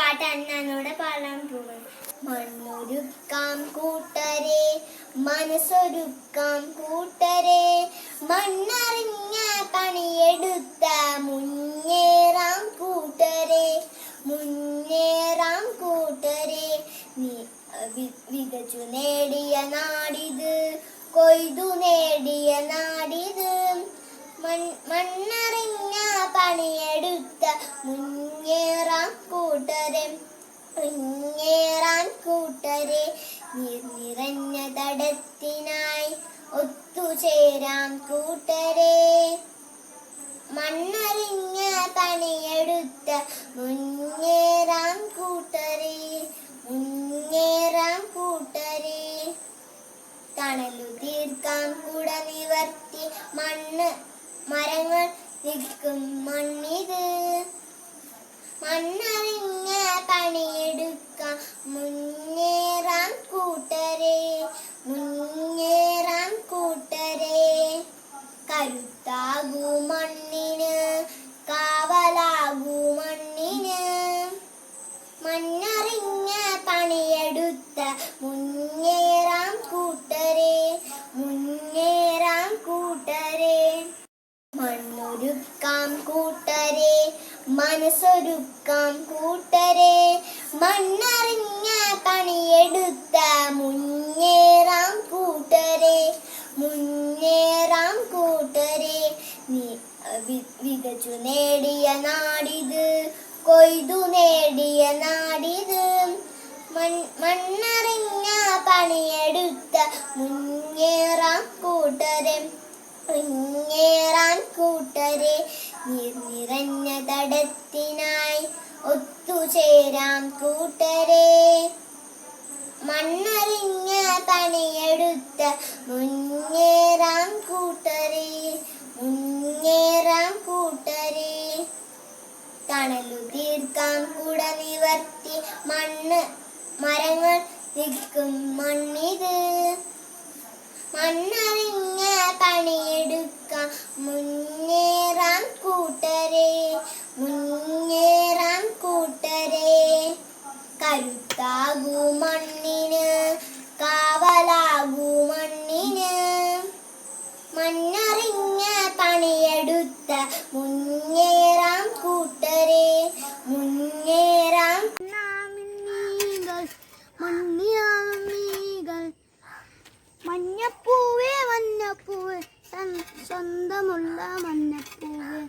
പാട്ട് അന്നോടെ പാടാൻ പോകും. മണ്ണൊരുക്കാം കൂട്ടരെ, മനസ്സൊരുക്കാം കൂട്ടരെ, മണ്ണറിഞ്ഞ പണിയെടുത്ത മുന്നേറാം കൂട്ടരെ, മുന്നേറാം കൂട്ടരെ. വിതച്ചു നേടിയ നാടിത്, കൊയ്തു നേടിയ നാടിത്, മണ്ണറിഞ്ഞ പണിയെടുത്ത മുന്നേറാം കൂട്ടരെ, മുന്നേറാൻ കൂട്ടരെ. നിറഞ്ഞ തടത്തിനായി ഒത്തുചേരാം കൂട്ടരെ, മണ്ണറിഞ്ഞ പണിയെടുത്ത മുന്നേറാം കൂട്ടരെ, മുന്നേറാം കൂട്ടരെ. തണലു തീർക്കാം കുട നിവർത്തി മരങ്ങൾ നിൽക്കും മണ്ണിത്, മണ്ണറിഞ്ഞ പണിയെടുക്കാം മുന്നേറാം കൂട്ടരെ, മുന്നേറാം കൂട്ടരെ. കരുത്താകൂ മണ്ണിന്, കാവലാകൂ മണ്ണിന്, മണ്ണറിഞ്ഞ പണിയെടുത്ത മുന്നേറാം കൂട്ടരെ, മുന്നേറാം കൂട്ടരെ. മണ്ണൊരുക്കാം കൂട്ടരെ, മനസ്സൊരുക്കാം കൂട്ടരെ, മണ്ണറിഞ്ഞ പണിയെടുത്ത മുന്നേറാം കൂട്ടരെ, മുന്നേറാം കൂട്ടരെ. വിതച്ചു നേടിയ നാടിത്, കൊയ്തു നേടിയ നാടിത്, മണ്ണറിഞ്ഞ പണിയെടുത്ത മുന്നേറാം കൂട്ടരെ, മുന്നേറാൻ കൂട്ടരെ. നിറഞ്ഞ തടത്തിനായി ഒത്തുചേരാം കൂട്ടരെ, മണ്ണറിഞ്ഞ പണിയെടുത്ത മുന്നേറാം കൂട്ടരെ, മുന്നേറാം കൂട്ടരെ. തണലു തീർക്കാം കുട നിവർത്തി മരങ്ങൾ നിൽക്കും മണ്ണിത്, മണ്ണറിഞ്ഞ പണിയെടുക്കാം മുന്നേറാം കൂട്ടരെ, മുന്നേറാം കൂട്ടരെ. കരുത്താകൂ മണ്ണിന്, കാവലാകൂ മണ്ണിന്, മണ്ണറിഞ്ഞ പണിയെടുത്ത മുന്നേറാം കൂട്ടരെ, മുന്നേറാം. മഞ്ഞപ്പൂവേ മഞ്ഞപ്പൂവേ സ്വന്തമുള്ള മഞ്ഞപ്പൂവേ,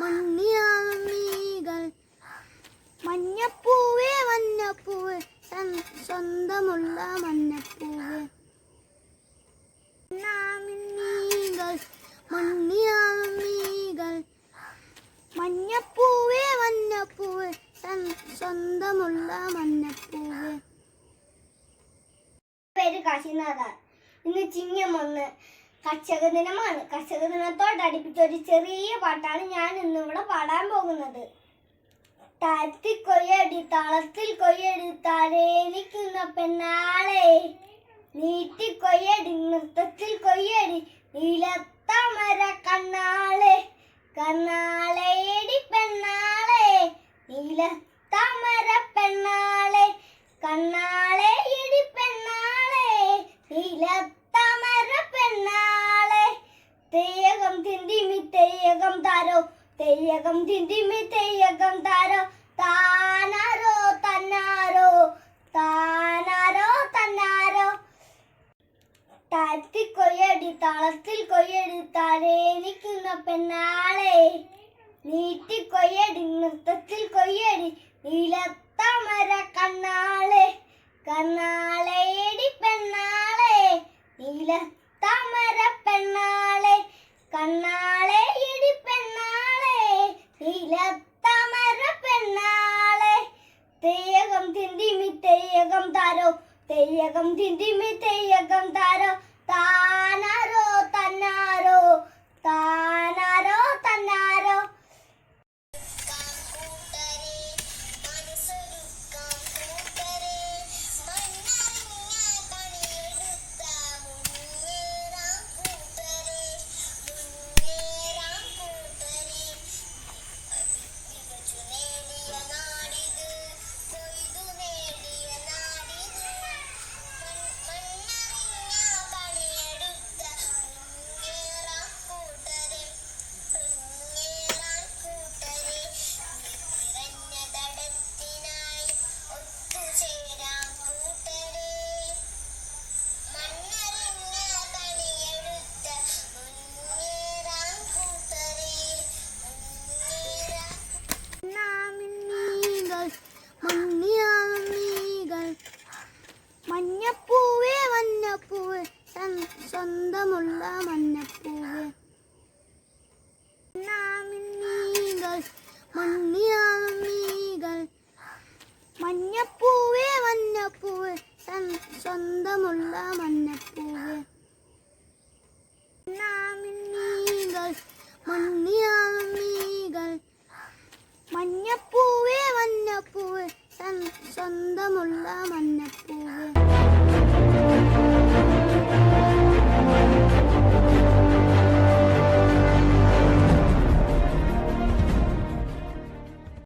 മണ്ണിയാമീകൾ. മഞ്ഞപ്പൂവേ മഞ്ഞപ്പൂവേ സ്വന്തമുള്ള മഞ്ഞപ്പൂവേ, മണ്ണിയാമീകൾ. മഞ്ഞപ്പൂവേ മഞ്ഞപ്പൂവേ സ്വന്തമുള്ള മഞ്ഞപ്പൂവേ. പേര് കാശിനാഥാണ്. ഇന്ന് ചിങ്ങം 1 കർഷക ദിനമാണ്. കർഷക ദിനത്തോടടുപ്പിച്ച ഒരു ചെറിയ പാട്ടാണ് ഞാൻ ഇന്നിവിടെ പാടാൻ പോകുന്നത്. താഴ്ത്തി കൊയ്യടി താളത്തിൽ കൊയ്യടി താരേലിക്കുന്ന പെണ്ണാളെ, നീട്ടി കൊയ്യടി നൃത്തത്തിൽ കൊയ്യടി നീലത്താമര കണ്ണാളെ, കണ്ണാളേടി പെണ്ണാളെ, നീലത്താമര പെണ്ണാളെ, കണ്ണാളേടി പെണ്ണാളെ, നീലത്താമര പെണ്ണാളെ. തെയ്യകം തിന്തിമി തെയ്യകം താരോ, തെയ്യകം തിന്തിമി തെയ്യകം താരോ, താനാരോ തന്നാരോ, താനാരോ തന്നാരോ. താഴ്ത്തി കൊയ്യടി താളത്തിൽ കൊയ്യടി താരേലിക്കുന്ന പെണ്ണാളെ, നീട്ടി കൊയ്യടി നൃത്തത്തിൽ കൊയ്യടി നീലത്താമര കണ്ണാളെ, കണ്ണാളേടി പെണ്ണാളെ, നീലത്താമര പെണ്ണാളെ, കണ്ണാളേടി പെണ്ണാളെ, നീലത്താമര പെണ്ണാളെ. തെയ്യകം തിന്തിമി തെയ്യകം താരോ, തെയ്യകം തിന്തിമി തെയ്യകം താരോ, താനാരോ തന്നാരോ, താനാരോ തന്നാരോ. മഞ്ഞപ്പൂവ്